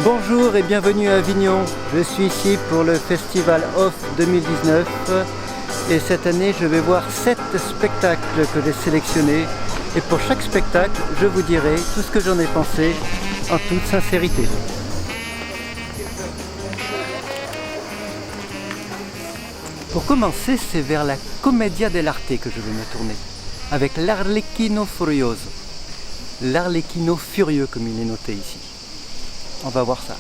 Bonjour et bienvenue à Avignon. Je suis ici pour le Festival Off 2019 et cette année je vais voir 7 spectacles que j'ai sélectionnés et pour chaque spectacle je vous dirai tout ce que j'en ai pensé en toute sincérité. Pour commencer, c'est vers la Commedia dell'arte que je vais me tourner avec l'Arlecchino Furioso. L'Arlecchino furieux comme il est noté ici. On va voir ça.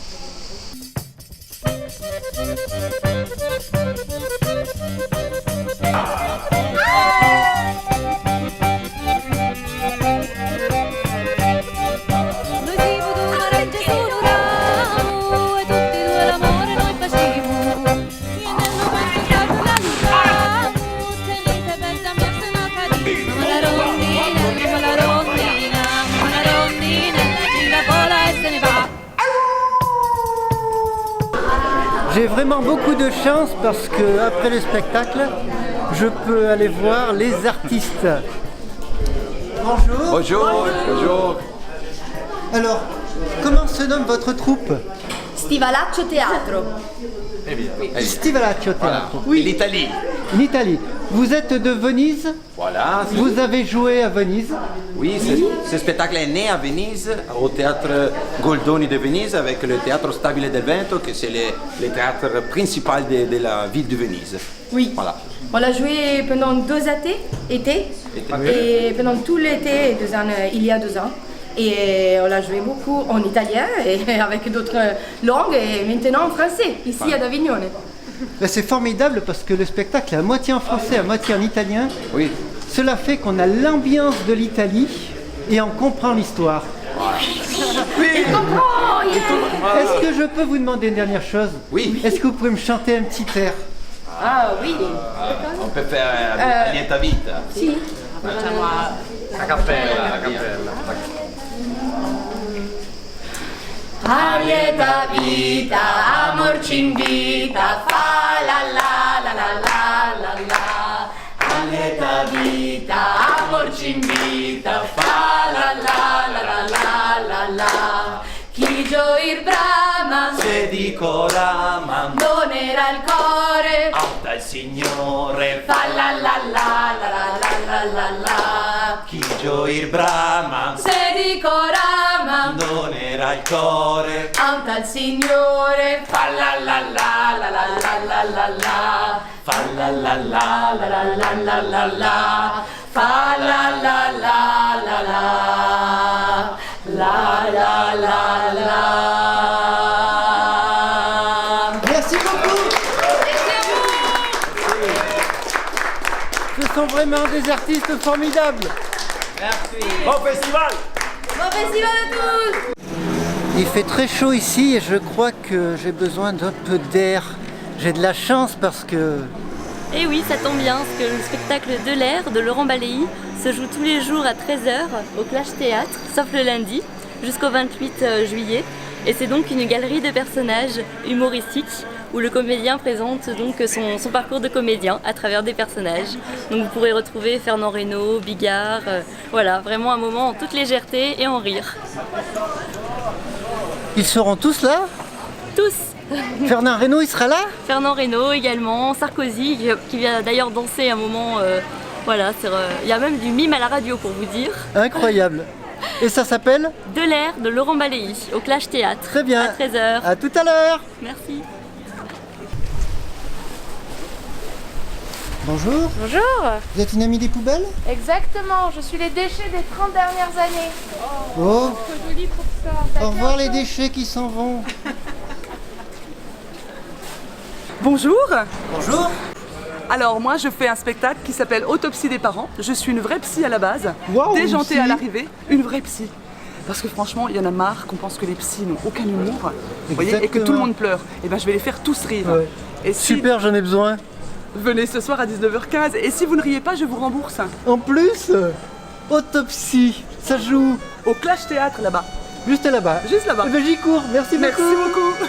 J'ai vraiment beaucoup de chance parce que après le spectacle, je peux aller voir les artistes. Bonjour. Bonjour. Bonjour. Alors, comment se nomme votre troupe? Stivalaccio Teatro. Stivalaccio Teatro. Oui. L'Italie. En Italie. Vous êtes de Venise? Voilà. Vous avez joué à Venise? Oui, ce spectacle est né à Venise, au théâtre Goldoni de Venise, avec le théâtre Stabile del Vento, que c'est le théâtre principal de la ville de Venise. Oui. Voilà. On l'a joué pendant 2 étés. Et pendant tout l'été, il y a 2 ans. Et on l'a joué beaucoup en italien et avec d'autres langues et maintenant en français, ici à Avignon. C'est formidable parce que le spectacle est à moitié en français, à moitié en italien. Oui. Cela fait qu'on a l'ambiance de l'Italie et on comprend l'histoire. Oui. Est-ce que je peux vous demander une dernière chose? Oui. Est-ce que vous pouvez me chanter un petit air? Ah oui. On peut faire a lieta vita. Si. A cappella, a cappella. A lieta vita, amor ci invita, fa la la la la la la la. A lieta vita, amor ci invita, fa la la la la la la la. Chi gioir brama, Se dico rama, donerà il cuore, dal Signore, fa la la la la la la la la. chi gioir brama, Se dico rama, donerà il cuore. anta il Signore, fa la la la la la la la la la. Fa la la la La la la la la la, fa la la la la la, la la la la. Merci beaucoup. Ce sont vraiment des artistes formidables. Bon festival. Bon festival à tous. Il fait très chaud ici et je crois que j'ai besoin d'un peu d'air. J'ai de la chance parce que... Et oui, ça tombe bien, parce que le spectacle de l'air de Laurent Baléi se joue tous les jours à 13h au Clash Théâtre, sauf le lundi, jusqu'au 28 juillet. Et c'est donc une galerie de personnages humoristiques où le comédien présente donc son parcours de comédien à travers des personnages. Donc vous pourrez retrouver Fernand Reynaud, Bigard, voilà, vraiment un moment en toute légèreté et en rire. Ils seront tous là? Tous! Fernand Reynaud, il sera là? Fernand Reynaud également, Sarkozy qui vient d'ailleurs danser un moment, voilà, il y a même du mime à la radio pour vous dire. Incroyable. Et ça s'appelle? De l'air de Laurent Baléi au Clash Théâtre. Très bien. À 13h. À tout à l'heure. Merci. Bonjour. Bonjour. Vous êtes une amie des poubelles? Exactement, je suis les déchets des 30 dernières années. Oh, C'est joli pour ça. au revoir les déchets qui s'en vont. Bonjour. Bonjour. Alors moi je fais un spectacle qui s'appelle Autopsie des parents. Je suis une vraie psy à la base, Wow, déjantée une à psy. l'arrivée, une vraie psy. Parce que franchement, il y en a marre qu'on pense que les psys n'ont aucun humour, vous voyez, et que Exactement. tout le monde pleure. Et ben je vais les faire tous rire. Ouais. Et si, Super, j'en ai besoin. venez ce soir à 19h15 et si vous ne riez pas, je vous rembourse. En plus, Autopsie, ça joue Au Clash Théâtre là-bas. juste là-bas. Juste là-bas. Eh ben, j'y cours, merci beaucoup. Merci beaucoup.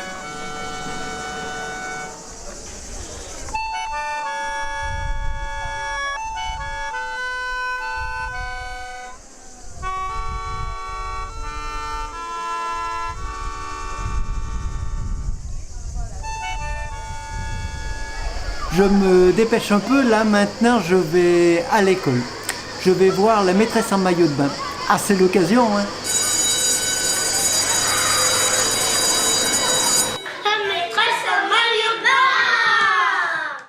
Je me dépêche un peu, là maintenant je vais à l'école. Je vais voir la maîtresse en maillot de bain. Ah, c'est l'occasion, hein.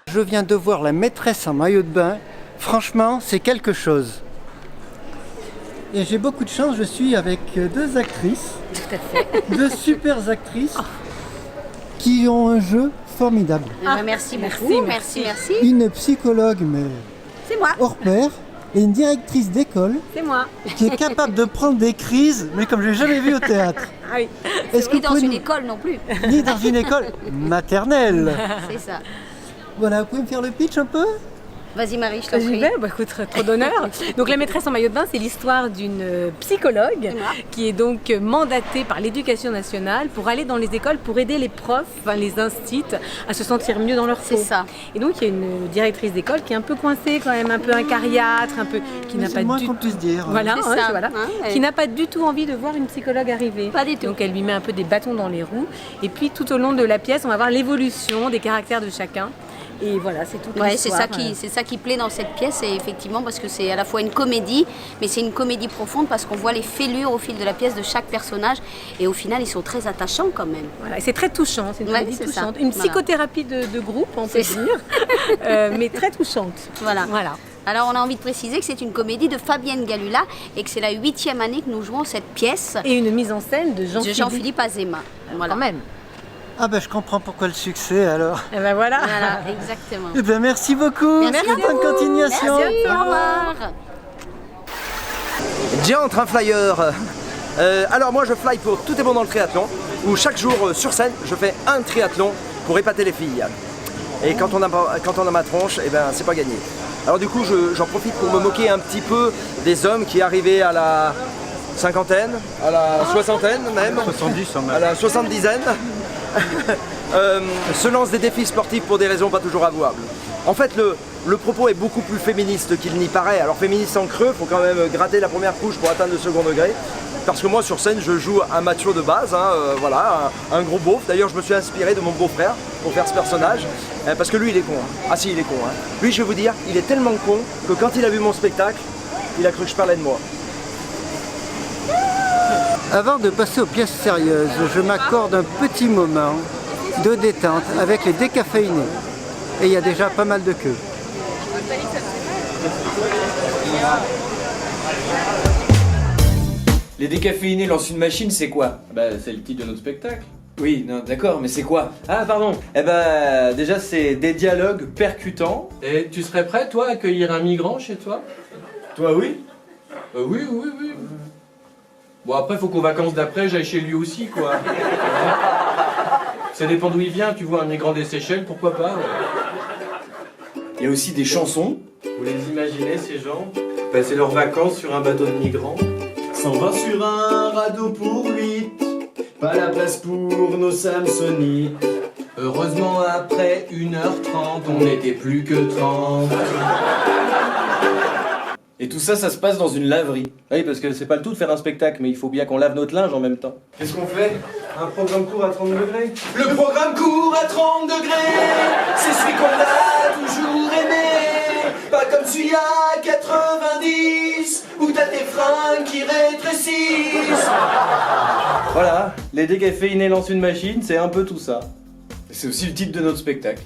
Je viens de voir la maîtresse en maillot de bain. Franchement, c'est quelque chose. Et j'ai beaucoup de chance, je suis avec deux actrices. Tout à fait. Deux super actrices qui ont un jeu formidable. Merci beaucoup. Merci. Une psychologue, mais C'est moi. hors pair, et une directrice d'école C'est moi. qui est capable de prendre des crises, mais comme je l'ai jamais vu au théâtre. Ah oui. Est-ce que Ni vous dans pouvez une nous- école non plus. Ni dans une école maternelle. C'est ça. Voilà, vous pouvez me faire le pitch un peu? Vas-y Marie, je t'en J'y prie. vais, bah écoute, trop d'honneur. Donc la maîtresse en maillot de bain, c'est l'histoire d'une psychologue qui est donc mandatée par l'éducation nationale pour aller dans les écoles pour aider les profs, enfin les instits, à se sentir mieux dans leur peau. C'est ça. Et donc il y a une directrice d'école qui est un peu coincée quand même, un peu acariâtre, un peu qui n'a C'est pas le moins du qu'on tout. puisse dire. Voilà, C'est hein, ça, voilà. hein, ouais. Qui n'a pas du tout envie de voir une psychologue arriver. Pas du tout. Donc elle lui met un peu des bâtons dans les roues. Et puis tout au long de la pièce, on va voir l'évolution des caractères de chacun. Et voilà, c'est tout. Ouais, c'est ça qui plaît dans cette pièce, et effectivement parce que c'est à la fois une comédie, mais c'est une comédie profonde parce qu'on voit les fêlures au fil de la pièce de chaque personnage, et au final ils sont très attachants quand même. Voilà, et c'est très touchant, c'est une Ouais, comédie c'est ça. touchante. Une Voilà. psychothérapie de groupe, on peut C'est ça. dire, mais très touchante. Voilà. Voilà. Alors on a envie de préciser que c'est une comédie de Fabienne Galula et que c'est la 8e année que nous jouons cette pièce Et une mise en scène de de Jean-Philippe. Jean-Philippe Azéma. Voilà. Quand même. Ah ben je comprends pourquoi le succès alors. Et ben voilà. Voilà, exactement. Eh ben merci beaucoup. Merci à Bonne vous. continuation. Merci, au revoir. Diantre, un flyer. Alors moi je fly pour Tout est bon dans le triathlon, où chaque jour sur scène je fais un triathlon pour épater les filles. Et quand on a ma tronche, eh ben c'est pas gagné. Alors du coup j'en profite pour me moquer un petit peu des hommes qui arrivaient à la cinquantaine, à la soixantaine même, 70 en à la 70aine, se lancent des défis sportifs pour des raisons pas toujours avouables. En fait, le propos est beaucoup plus féministe qu'il n'y paraît. Alors féministe en creux, il faut quand même gratter la première couche pour atteindre le second degré. Parce que moi sur scène je joue un macho de base, voilà, un gros beauf. D'ailleurs je me suis inspiré de mon beau-frère pour faire ce personnage. Parce que lui il est con. Ah si il est con. Lui je vais vous dire, il est tellement con que quand il a vu mon spectacle, il a cru que je parlais de moi. Avant de passer aux pièces sérieuses, je m'accorde un petit moment de détente avec les décaféinés. Et il y a déjà pas mal de queues. Les décaféinés lancent une machine, c'est quoi? Bah, c'est le titre de notre spectacle. Oui, non, d'accord, mais c'est quoi? Ah, pardon. Eh ben, déjà, c'est des dialogues percutants. Et tu serais prêt, toi, à accueillir un migrant chez toi? Toi, oui? Oui. Bon, après, faut qu'aux vacances d'après, j'aille chez lui aussi, quoi. Ça dépend d'où il vient. Tu vois, un migrant des Seychelles, pourquoi pas? Il y a aussi des chansons. Vous les imaginez, ces gens passer leurs vacances sur un bateau de migrants? S'en va sur un radeau pour 8, pas la place pour nos Samsonites. Heureusement, après 1h30, on n'était plus que 30. Et tout ça, ça se passe dans une laverie. Oui, parce que c'est pas le tout de faire un spectacle, mais il faut bien qu'on lave notre linge en même temps. Qu'est-ce qu'on fait? Un programme court à 30 degrés? Le programme court à 30 degrés, c'est celui qu'on a toujours aimé. Pas comme celui à 90, où t'as tes fringues qui rétrécissent. Voilà, les décaféinés lancent une machine, c'est un peu tout ça. C'est aussi le titre de notre spectacle.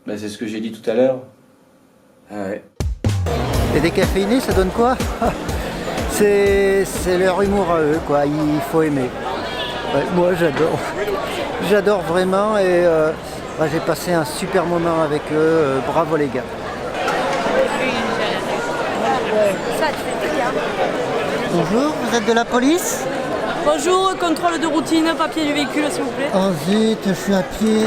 Bah, c'est ce que j'ai dit tout à l'heure. Ah ouais. Les décaféinés, ça donne quoi? C'est leur humour à eux, quoi. Il faut aimer. Ouais, moi, j'adore. J'adore vraiment et j'ai passé un super moment avec eux. Bravo les gars. Bonjour, vous êtes de la police? Bonjour, contrôle de routine, papier du véhicule s'il vous plaît. Oh zut, je suis à pied.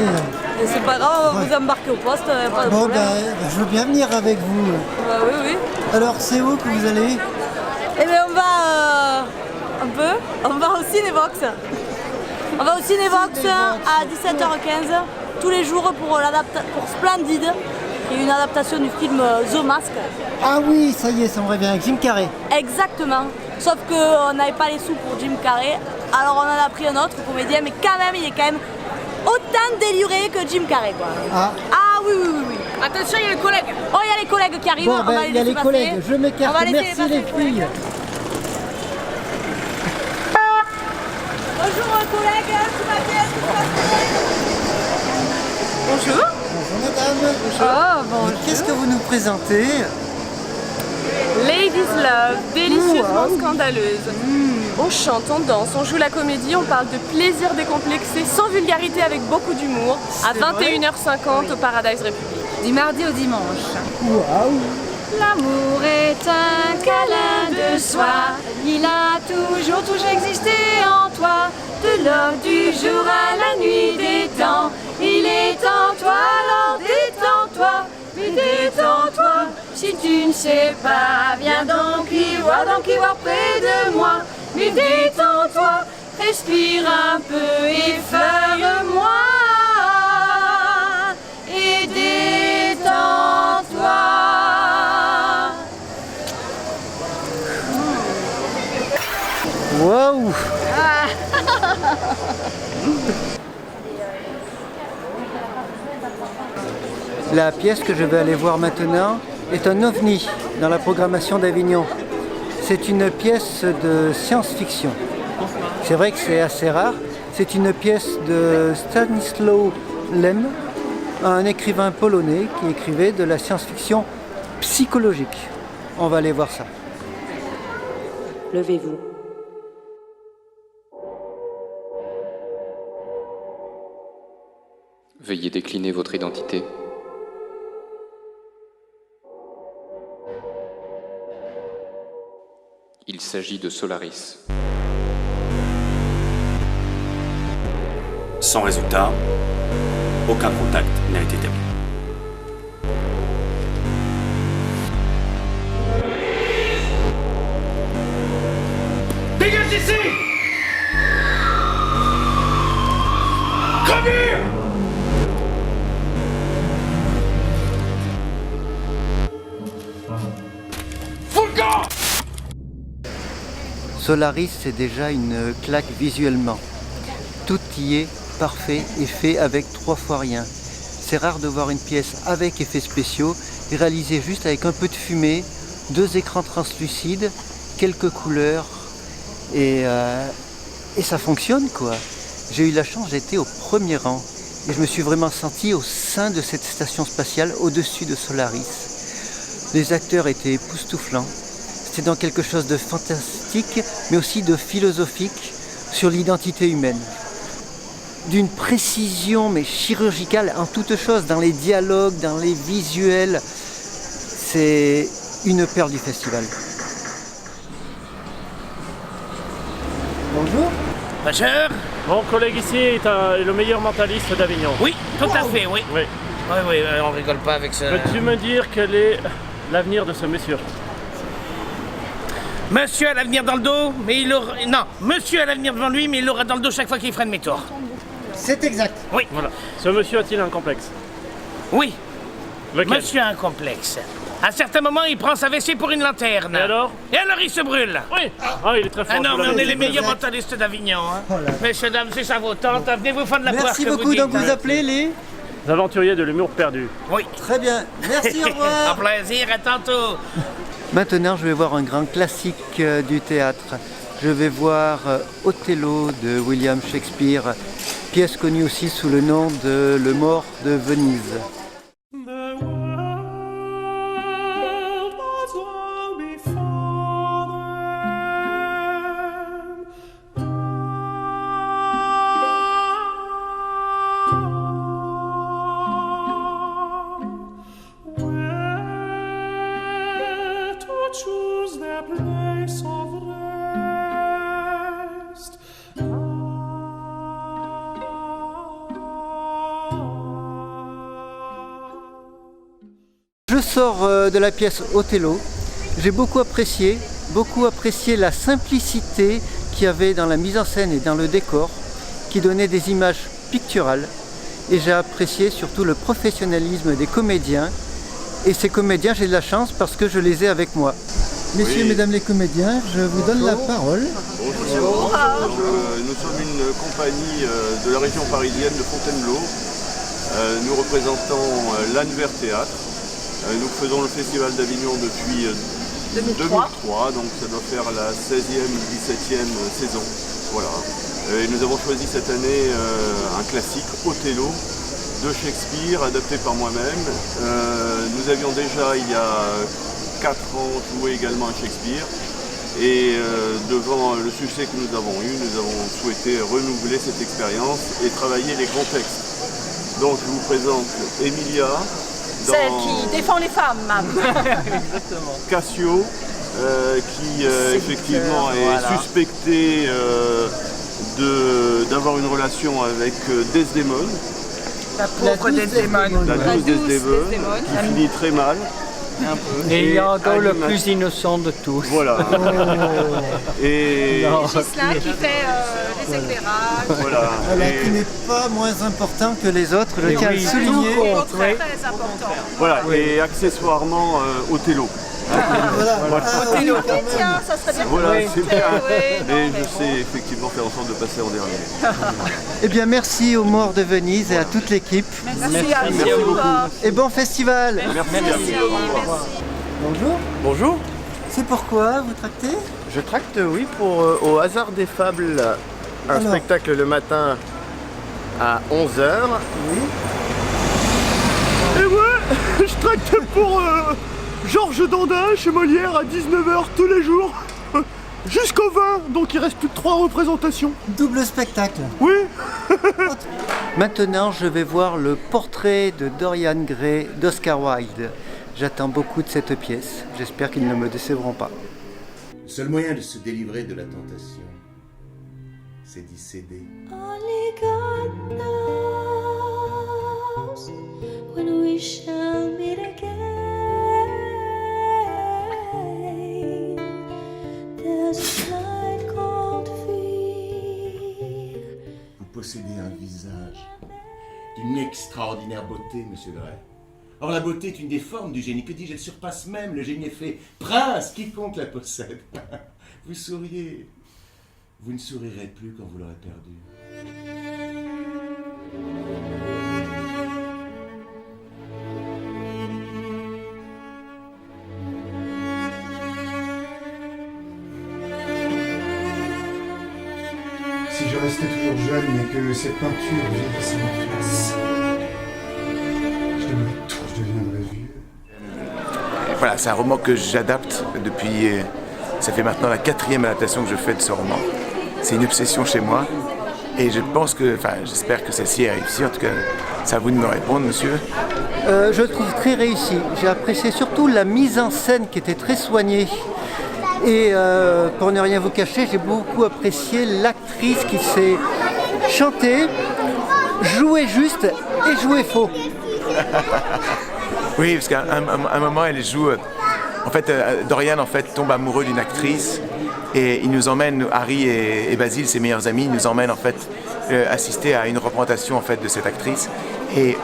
Et c'est pas grave, vous embarquez au poste, pas de Bon, problème. je veux bien venir avec vous. Bah oui. Alors, c'est où que vous allez? Eh bien on va on va au Cinévox. On va au Cinévox à 17h15 tous les jours pour Splendid, qui est une adaptation du film The Mask. Ah oui, ça y est, ça me revient avec Jim Carrey. Exactement, sauf qu'on n'avait pas les sous pour Jim Carrey, alors on en a pris un autre comédien, mais quand même il est quand même autant déluré que Jim Carrey, quoi. Ah, Oui. Attention, il y a les collègues. Oh, il y a les collègues qui arrivent. bon, on va il y a les passer. collègues, je On m'écarte. va laisser Merci passer, les filles. Bonjour, collègue, tout va bien, tout va bien. Bonjour. Bonjour madame. Oh, bonjour. Qu'est-ce que vous nous présentez? Ladies Love, délicieusement scandaleuse. On chante, on danse, on joue la comédie, on parle de plaisir décomplexé, sans vulgarité, avec beaucoup d'humour, à 21h50 au Paradise République. Du mardi au dimanche. Waouh. L'amour est un câlin de soi, il a toujours existé en toi. De l'aube du jour à la nuit des temps, il est en toi, alors détends-toi, mais détends-toi. Si tu ne sais pas, viens donc y voir près de moi. Mais détends-toi, respire un peu, effleure-moi. Et détends-toi. Waouh. La pièce que je vais aller voir maintenant est un ovni dans la programmation d'Avignon. C'est une pièce de science-fiction. C'est vrai que c'est assez rare. C'est une pièce de Stanisław Lem, un écrivain polonais qui écrivait de la science-fiction psychologique. On va aller voir ça. Levez-vous. Veuillez décliner votre identité. Il s'agit de Solaris. Sans résultat, aucun contact n'a été établi. Dégage d'ici! Gravure! Solaris, c'est déjà une claque visuellement. Tout y est parfait et fait avec 3 fois rien. C'est rare de voir une pièce avec effets spéciaux, réalisée juste avec un peu de fumée, 2 écrans translucides, quelques couleurs et ça fonctionne quoi. J'ai eu la chance, j'étais au premier rang et je me suis vraiment senti au sein de cette station spatiale au-dessus de Solaris. Les acteurs étaient époustouflants. C'est dans quelque chose de fantastique, mais aussi de philosophique sur l'identité humaine. D'une précision mais chirurgicale en toutes choses, dans les dialogues, dans les visuels. C'est une perle du festival. Bonjour. Bonjour. Mon collègue ici est le meilleur mentaliste d'Avignon. Oui, tout à fait, oui. Oui, on rigole pas avec ça. Peux-tu me dire quel est l'avenir de ce monsieur? Monsieur a l'avenir dans le dos, mais il aura... Non, monsieur a l'avenir devant lui, mais il l'aura dans le dos chaque fois qu'il fera demi-tour. C'est exact. Oui. Voilà. Ce monsieur a-t-il un complexe? Oui. Lequel? Monsieur a un complexe. À certains moments, il prend sa vessie pour une lanterne. Et alors? Et alors, il se brûle. Oui. Ah, il est très fort. Ah non, mais on est les meilleurs mentalistes d'Avignon. Hein. Oh messieurs, dames, si ça vous tente, venez vous fendre la poire. Merci beaucoup. Donc vous appelez les aventuriers de l'humour perdu. Oui. Très bien. Merci, au revoir. Au plaisir, à tantôt. Maintenant, je vais voir un grand classique du théâtre. Je vais voir Othello de William Shakespeare, pièce connue aussi sous le nom de Le Mort de Venise. Je sors de la pièce Othello. J'ai beaucoup apprécié la simplicité qu'il y avait dans la mise en scène et dans le décor, qui donnait des images picturales. Et j'ai apprécié surtout le professionnalisme des comédiens. Et ces comédiens, j'ai de la chance parce que je les ai avec moi. Messieurs, Oui. mesdames les comédiens, je vous donne la parole. Bonjour. Donc, nous sommes une compagnie de la région parisienne de Fontainebleau. Nous représentons l'Anvers Théâtre. Nous faisons le Festival d'Avignon depuis 2003, donc ça doit faire la 16e ou 17e saison. Voilà. Et nous avons choisi cette année un classique, Othello, de Shakespeare, adapté par moi-même. Nous avions déjà, il y a 4 ans, joué également à Shakespeare. Et devant le succès que nous avons eu, nous avons souhaité renouveler cette expérience et travailler les grands textes. Donc je vous présente Emilia. Celle qui défend les femmes, Exactement. Cassio, qui effectivement est suspecté d'avoir une relation avec Desdémone. La pauvre Desdémone. La douce Desdémone, qui finit très mal. Et Iago, le plus innocent de tous. Voilà. Et Ghislain qui fait les éclairages. Voilà. Qui n'est pas moins important que les autres, je tiens à le souligner. Très important. Voilà, et accessoirement Othello. Othello, tiens, ça serait bien. Voilà, c'est bien. Oui, Et je sais effectivement faire en sorte de passer en dernier. Eh bien, merci aux Morts de Venise et à toute l'équipe. Merci à vous. Et bon festival. Merci. Bonjour. Bonjour. C'est pourquoi vous tractez? Je tracte, oui, pour Au hasard des fables, un Alors. spectacle le matin à 11h. Oui. Et ouais, je tracte pour Georges Dandin chez Molière à 19h tous les jours. Jusqu'au 20, donc il reste plus de 3 représentations. Double spectacle. Oui. Maintenant, je vais voir le portrait de Dorian Gray d'Oscar Wilde. J'attends beaucoup de cette pièce. J'espère qu'ils ne me décevront pas. Le seul moyen de se délivrer de la tentation, c'est d'y céder. Only God knows when we shall meet again. There's a night called fear. Vous possédez un visage d'une extraordinaire beauté, monsieur Gray. Or, la beauté est une des formes du génie. Que dis-je, elle surpasse même le génie fait prince, quiconque la possède. Vous souriez. Vous ne sourirez plus quand vous l'aurez perdu. Si je restais toujours jeune et que cette peinture vieillissait à ma place, je deviendrais vieux. Voilà, c'est un roman que j'adapte depuis... Ça fait maintenant la 4e adaptation que je fais de ce roman. C'est une obsession chez moi. Et je pense que... Enfin, j'espère que celle-ci est réussie. En tout cas, c'est à vous de me répondre, monsieur. Je trouve très réussi. J'ai apprécié surtout la mise en scène qui était très soignée. Et pour ne rien vous cacher, j'ai beaucoup apprécié l'actrice qui s'est chantée, jouée juste et jouée faux. Oui, parce qu'à un moment, elle joue... En fait, Dorian en fait, tombe amoureux d'une actrice et il nous emmène, Harry et Basile, ses meilleurs amis, nous emmènent en fait assister à une représentation en fait de cette actrice. Et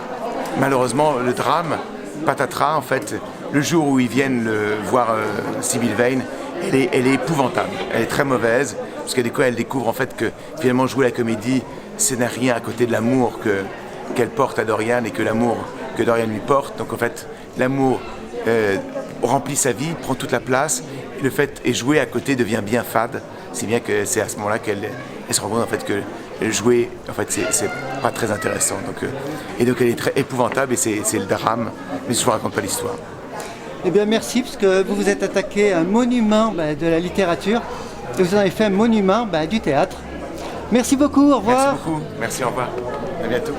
malheureusement, le drame, patatras, en fait, le jour où ils viennent voir Sibyl Vane, elle est épouvantable. Elle est très mauvaise parce que du coup, elle découvre en fait que finalement jouer la comédie, ce n'est rien à côté de l'amour qu'elle porte à Dorian et que l'amour que Dorian lui porte. Donc en fait, l'amour remplit sa vie, prend toute la place, et le fait et jouer à côté devient bien fade. C'est bien que c'est à ce moment-là qu'elle se rend compte en fait que jouer, en fait, c'est pas très intéressant. Donc, et donc elle est très épouvantable et c'est le drame. Mais je vous raconte pas l'histoire. Eh bien merci, parce que vous vous êtes attaqué à un monument de la littérature et vous en avez fait un monument du théâtre. Merci beaucoup, au revoir. Merci beaucoup, merci, au revoir. À bientôt.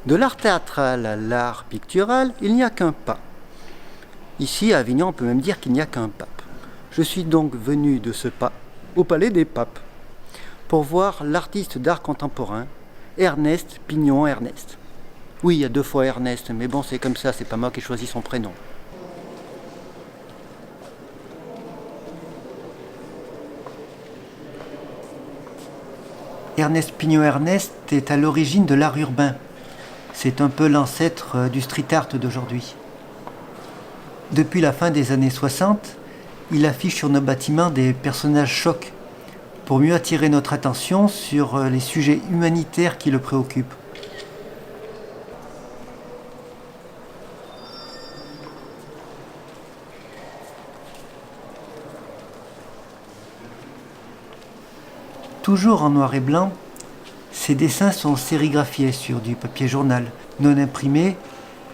De l'art théâtral à l'art pictural, il n'y a qu'un pas. Ici, à Avignon, on peut même dire qu'il n'y a qu'un pape. Je suis donc venu de ce pas au Palais des Papes pour voir l'artiste d'art contemporain, Ernest Pignon-Ernest. Oui, il y a 2 fois Ernest, mais bon, c'est comme ça, c'est pas moi qui ai choisi son prénom. Ernest Pignon-Ernest est à l'origine de l'art urbain. C'est un peu l'ancêtre du street art d'aujourd'hui. Depuis la fin des années 60, il affiche sur nos bâtiments des personnages chocs pour mieux attirer notre attention sur les sujets humanitaires qui le préoccupent. Toujours en noir et blanc, ces dessins sont sérigraphiés sur du papier journal, non imprimé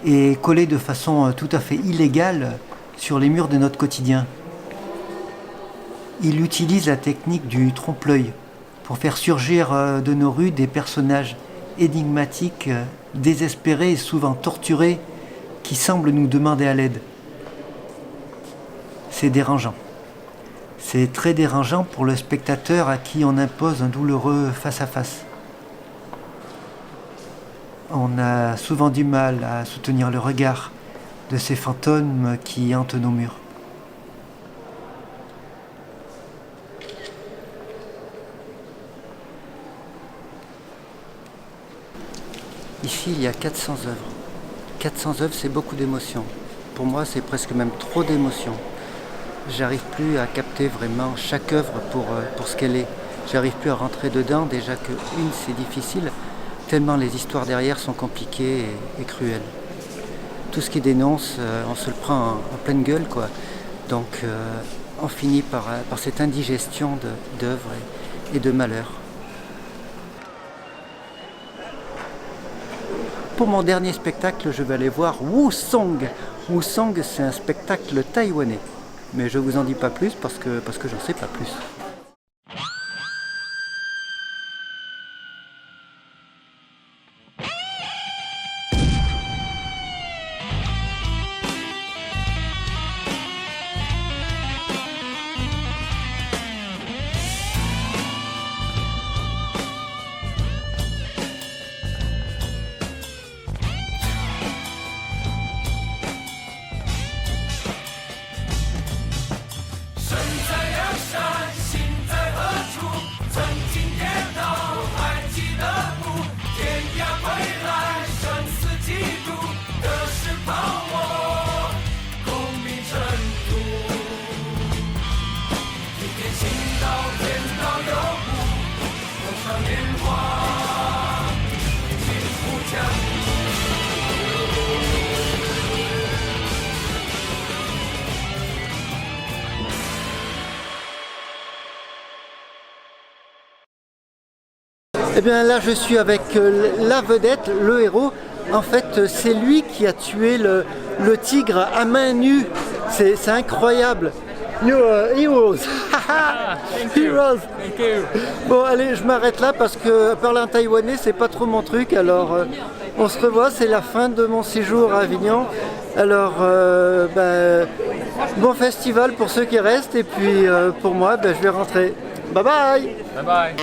et collés de façon tout à fait illégale sur les murs de notre quotidien. Il utilise la technique du trompe-l'œil pour faire surgir de nos rues des personnages énigmatiques, désespérés et souvent torturés qui semblent nous demander à l'aide. C'est dérangeant. C'est très dérangeant pour le spectateur à qui on impose un douloureux face-à-face. On a souvent du mal à soutenir le regard de ces fantômes qui hantent nos murs. Ici, il y a 400 œuvres. 400 œuvres, c'est beaucoup d'émotions. Pour moi, c'est presque même trop d'émotions. J'arrive plus à capter vraiment chaque œuvre pour ce qu'elle est. J'arrive plus à rentrer dedans, déjà que c'est difficile, tellement les histoires derrière sont compliquées et cruelles. Tout ce qui dénonce, on se le prend en pleine gueule, quoi. Donc on finit par cette indigestion d'œuvres et de malheurs. Pour mon dernier spectacle, je vais aller voir Wusong. Wusong, c'est un spectacle taïwanais. Mais je vous en dis pas plus parce que j'en sais pas plus. Eh bien là je suis avec la vedette, le héros. En fait c'est lui qui a tué le tigre à main nue. C'est incroyable. You're heroes. Heroes. Bon allez, je m'arrête là parce que parler en taïwanais c'est pas trop mon truc. Alors on se revoit, c'est la fin de mon séjour à Avignon. Alors bon festival pour ceux qui restent et puis pour moi je vais rentrer. Bye bye. Bye bye.